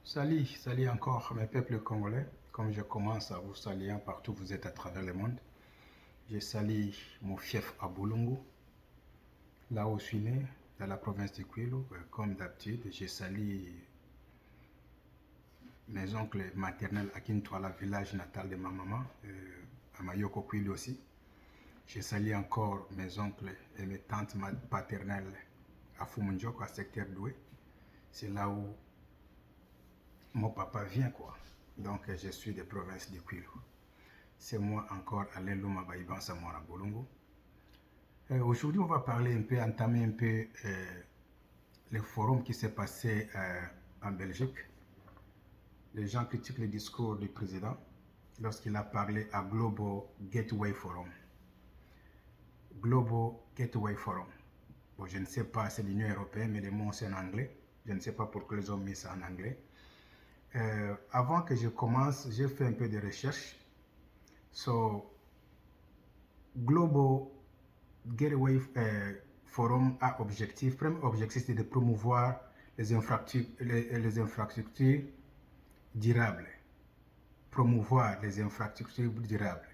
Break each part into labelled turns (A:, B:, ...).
A: Salut, salut encore mes peuples congolais, comme je commence à vous saluer partout où vous êtes à travers le monde. Je salue mon fief à Boulungu, là où je suis né, dans la province de Kwilu. Comme d'habitude, je salue mes oncles maternels à Kintwala, village natal de ma maman, à Mayoko Kwilu aussi. Je salue encore mes oncles et mes tantes paternelles à Fumunjoko, à secteur Doué. C'est là où mon papa vient, quoi. Donc, je suis des provinces de Kwilu. C'est moi encore Alain Louma Baïban Samora Bolongo. Aujourd'hui, on va parler un peu, entamer un peu le forum qui s'est passé en Belgique. Les gens critiquent le discours du président lorsqu'il a parlé à Global Gateway Forum. Global Gateway Forum. Bon, je ne sais pas, c'est l'Union européenne, mais les mots c'est en anglais. Je ne sais pas pourquoi ils ont mis ça en anglais. Avant que je commence, j'ai fait un peu de recherche. So, Global Gateway Forum a objectif. Premier objectif, c'est de promouvoir les infrastructures durables. Promouvoir les infrastructures durables.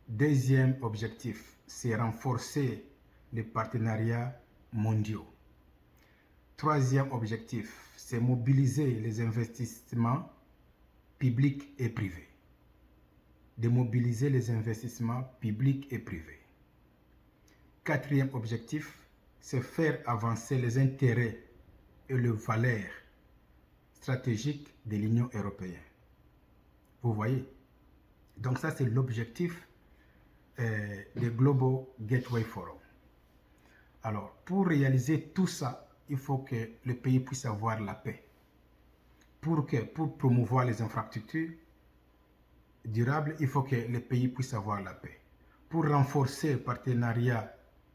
A: Deuxième objectif, c'est renforcer les partenariats mondiaux. Troisième objectif, c'est mobiliser les investissements publics et privés. De mobiliser les investissements publics et privés. Quatrième objectif, c'est faire avancer les intérêts et les valeurs stratégiques de l'Union européenne. Vous voyez? Donc ça, c'est l'objectif du Global Gateway Forum. Alors, pour réaliser tout ça, il faut que le pays puisse avoir la paix. Pour promouvoir les infrastructures durables, il faut que le pays puisse avoir la paix. Pour renforcer les partenariats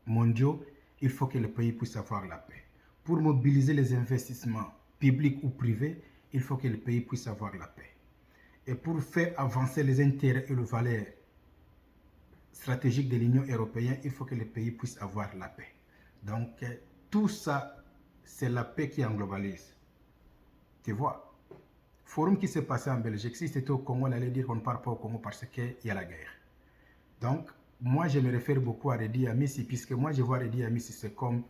A: mondiaux, il faut que le pays puisse avoir la paix. Pour mobiliser les investissements publics ou privés, il faut que le pays puisse avoir la paix. Et pour faire avancer les intérêts et les valeurs stratégiques de l'Union européenne, il faut que le pays puisse avoir la paix. Donc, tout ça, c'est la paix qui en globalise. Tu vois? Forum qui s'est passé en Belgique, si c'était au Congo, on allait dire qu'on ne part pas au Congo parce qu'il y a la guerre. Donc, moi, je me réfère beaucoup à Redi Amissi, puisque moi, je vois Redi Amissi, c'est comme,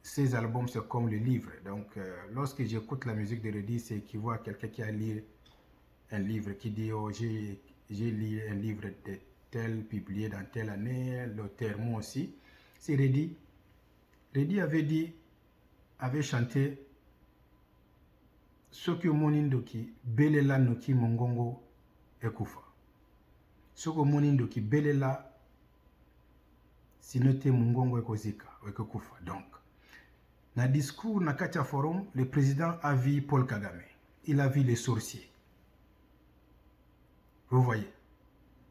A: ses albums, c'est comme le livre. Donc, lorsque j'écoute la musique de Redi, c'est qu'il voit quelqu'un qui a lu un livre, qui dit, oh, j'ai lu un livre de tel, publié dans telle année, l'auteur, moi aussi. C'est Redi. Redi avait chanté Soki Monindoki, Belela Noki Mongongo Ekufa. Soko Monindoki, Belela Sinote Mongongo Ekozika, Ekokufa. Donc, dans le discours, dans le forum, le président a vu Paul Kagame. Il a vu les sorciers. Vous voyez?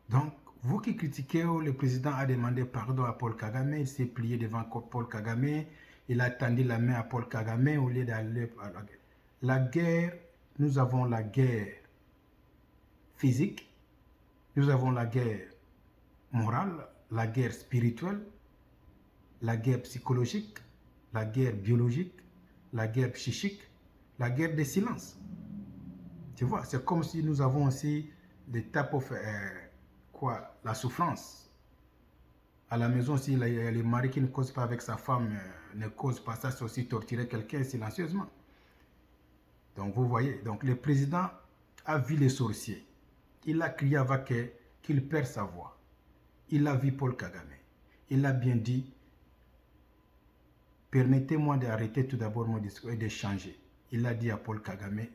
A: Donc, vous qui critiquez, le président a demandé pardon à Paul Kagame, il s'est plié devant Paul Kagame, il a tendu la main à Paul Kagame au lieu d'aller à la guerre. La guerre, nous avons la guerre physique, nous avons la guerre morale, la guerre spirituelle, la guerre psychologique, la guerre biologique, la guerre psychique, la guerre des silences. Tu vois, c'est comme si nous avons aussi des types of la souffrance. À la maison, si le mari qui ne cause pas avec sa femme ne cause pas ça, c'est aussi torturer quelqu'un silencieusement. Donc vous voyez, donc le président a vu les sorciers. Il a crié avec qu'il perd sa voix. Il a vu Paul Kagame. Il a bien dit, permettez-moi d'arrêter tout d'abord mon discours et de changer. Il a dit à Paul Kagame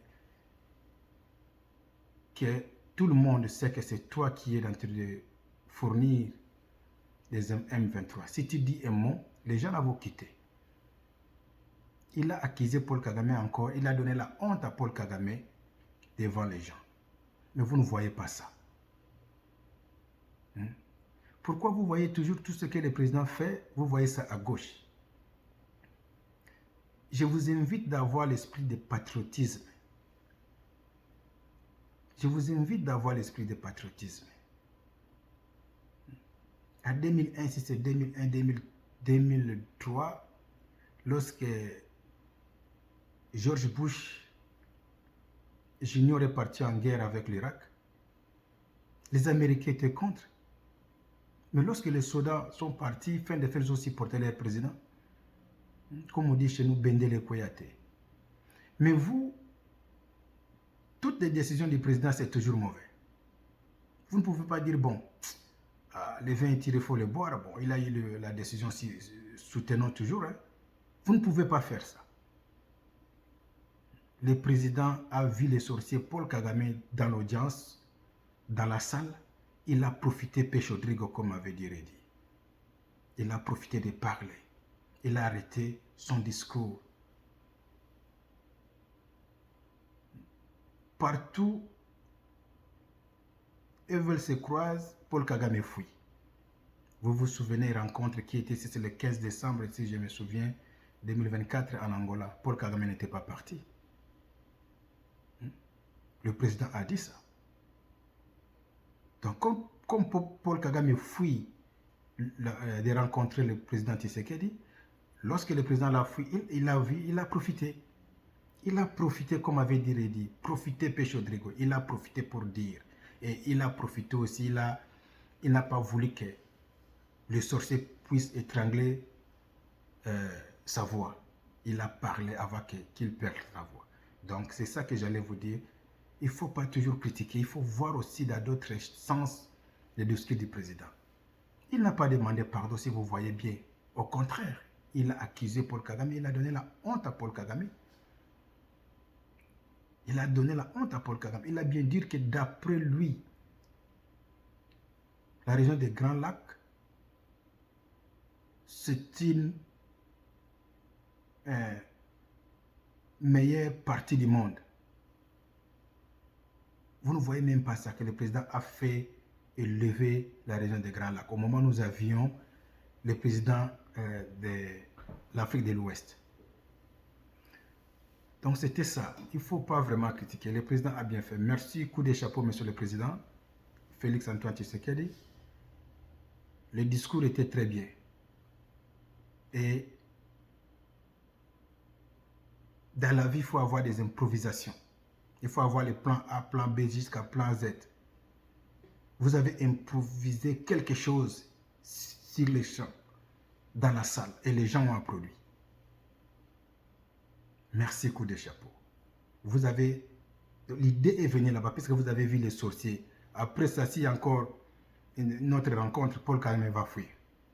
A: que tout le monde sait que c'est toi qui es en train de fournir des M23. Si tu dis un mot, les gens vont quitter. Il a accusé Paul Kagame encore, il a donné la honte à Paul Kagame devant les gens. Mais vous ne voyez pas ça. Pourquoi vous voyez toujours tout ce que le président fait, vous voyez ça à gauche? Je vous invite d'avoir l'esprit de patriotisme. Je vous invite d'avoir l'esprit de patriotisme. En 2001, si c'est 2001, 2003, lorsque George Bush Junior est parti en guerre avec l'Irak, les Américains étaient contre. Mais lorsque les soldats sont partis, fin de faire, ils ont supporté leur président. Comme on dit chez nous, Bendele Koyate. Mais vous, toutes les décisions du président, c'est toujours mauvais. Vous ne pouvez pas dire, bon, les vins est tiré, il faut les boire. Bon, il a eu la décision, si soutenons toujours. Hein. Vous ne pouvez pas faire ça. Le président a vu les sorciers Paul Kagame dans l'audience, dans la salle. Il a profité, Pêche Rodrigo, comme avait dit Reddy. Il a profité de parler. Il a arrêté son discours. Partout, ils veulent se croiser, Paul Kagame fuit. Vous vous souvenez, rencontre qui était, c'est le 15 décembre, si je me souviens, 2024 en Angola. Paul Kagame n'était pas parti. Le président a dit ça. Donc, comme Paul Kagame fuit de rencontrer le président Tshisekedi, lorsque le président l'a fui, il a vu, il a profité. Il a profité, comme avait dit Reddy, profité Pêche Rodrigo. Il a profité pour dire. Et il a profité aussi, il n'a pas voulu que le sorcier puisse étrangler sa voix. Il a parlé avant qu'il perde sa voix. Donc, c'est ça que j'allais vous dire. Il ne faut pas toujours critiquer. Il faut voir aussi dans d'autres sens le discours du président. Il n'a pas demandé pardon, si vous voyez bien. Au contraire, il a accusé Paul Kagame. Il a donné la honte à Paul Kagame. Il a donné la honte à Paul Kagame. Il a bien dit que d'après lui, la région des Grands Lacs, c'est une meilleure partie du monde. Vous ne voyez même pas ça, que le président a fait élever la région des Grands Lacs. Au moment où nous avions le président de l'Afrique de l'Ouest. Donc c'était ça. Il ne faut pas vraiment critiquer. Le président a bien fait. Merci, coup de chapeau, monsieur le président. Félix Antoine Tshisekedi. Le discours était très bien. Et dans la vie, il faut avoir des improvisations. Il faut avoir les plans A, plan B jusqu'à plan Z. Vous avez improvisé quelque chose sur les champs, dans la salle, et les gens ont applaudi. Merci, coup de chapeau. Vous avez... L'idée est venue là-bas, puisque vous avez vu les sorciers. Après ça, s'il y a encore une autre rencontre, Paul Kagame va fuir.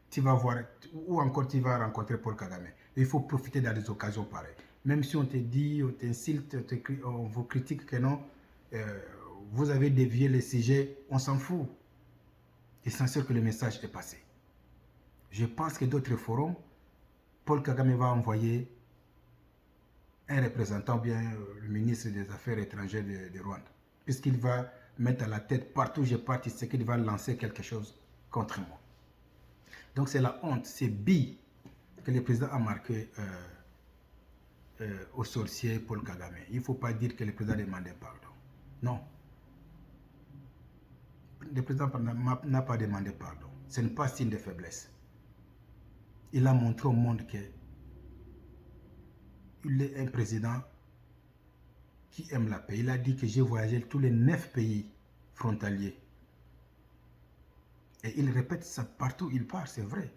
A: Tu vas voir, ou encore tu vas rencontrer Paul Kagame. Il faut profiter dans des occasions pareilles. Même si on te dit, on t'insulte, on vous critique que non, vous avez dévié le sujet, on s'en fout. L'essentiel que le message est passé. Je pense que d'autres forums, Paul Kagame va envoyer un représentant, bien le ministre des Affaires étrangères de Rwanda, puisqu'il va mettre à la tête, partout où je parti, c'est qu'il va lancer quelque chose contre moi. Donc c'est la honte, c'est bi que le président a marqué au sorcier Paul Kagame. Il ne faut pas dire que le président demandait pardon. Non. Le président n'a pas demandé pardon. Ce n'est pas signe de faiblesse. Il a montré au monde qu'il est un président qui aime la paix. Il a dit que j'ai voyagé tous les 9 pays frontaliers. Et il répète ça partout où il part, c'est vrai.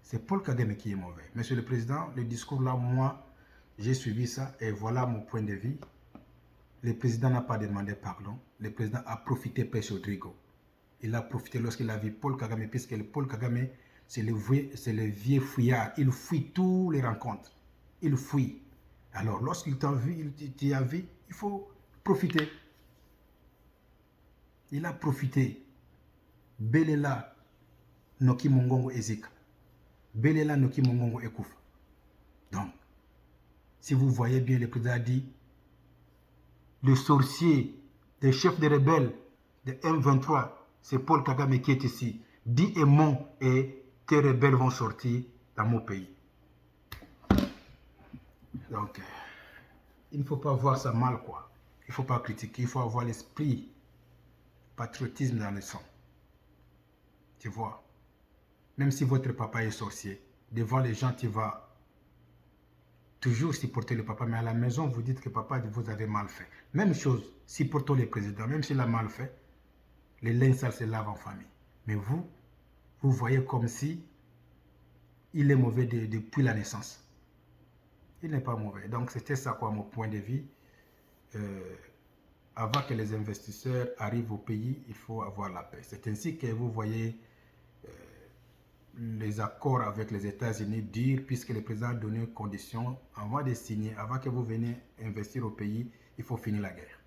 A: C'est Paul Kagame qui est mauvais. Monsieur le Président, le discours là, moi, j'ai suivi ça et voilà mon point de vue. Le président n'a pas demandé pardon. Le président a profité Pêche Rodrigo. Il a profité lorsqu'il a vu Paul Kagame, puisque Paul Kagame, c'est le vieux fouillard. Il fuit toutes les rencontres. Il fuit. Alors, lorsqu'il t'a vu, il t'a vu, il faut profiter. Il a profité. Belela Noki Mongongo Ezeka. Belela Noki Mongongo Ekoufa. Donc, si vous voyez bien, le président a dit, le sorcier des chefs des rebelles de M23, c'est Paul Kagame qui est ici. Dis et mon et tes rebelles vont sortir dans mon pays. Donc, il ne faut pas voir ça mal, quoi. Il ne faut pas critiquer, il faut avoir l'esprit patriotisme dans le sang. Tu vois, même si votre papa est sorcier, devant les gens, tu vas toujours supporter le papa, mais à la maison, vous dites que papa, vous avez mal fait. Même chose, supportons le président, même s'il a mal fait, les linges sales se lavent en famille. Mais vous voyez comme si il est mauvais depuis la naissance. Il n'est pas mauvais. Donc, c'était ça, quoi, mon point de vue. Avant que les investisseurs arrivent au pays, il faut avoir la paix. C'est ainsi que vous voyez les accords avec les États-Unis dire, puisque le président a donné une condition, avant de signer, avant que vous veniez investir au pays, il faut finir la guerre.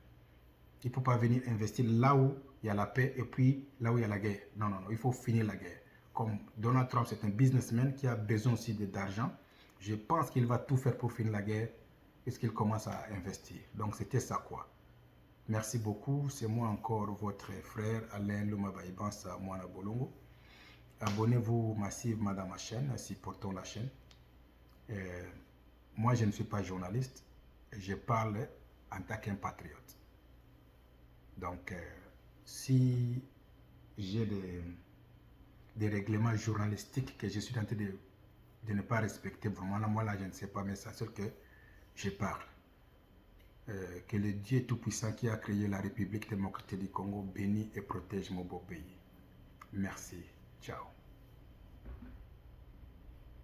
A: Il ne faut pas venir investir là où il y a la paix et puis là où il y a la guerre. Non, non, non, il faut finir la guerre. Comme Donald Trump, c'est un businessman qui a besoin aussi d'argent, je pense qu'il va tout faire pour finir la guerre puisqu'il commence à investir. Donc, c'était ça, quoi. Merci beaucoup. C'est moi encore, votre frère Alain Lumabaïbansa Mwana Bolongo. Abonnez-vous massivement dans ma chaîne, supportons la chaîne. Moi, je ne suis pas journaliste, je parle en tant qu'un patriote. Donc, si j'ai des règlements journalistiques que je suis en train de ne pas respecter, vraiment, moi là, je ne sais pas, mais c'est sûr que je parle. Que le Dieu Tout-Puissant qui a créé la République démocratique du Congo bénisse et protège mon beau pays. Merci. Ciao.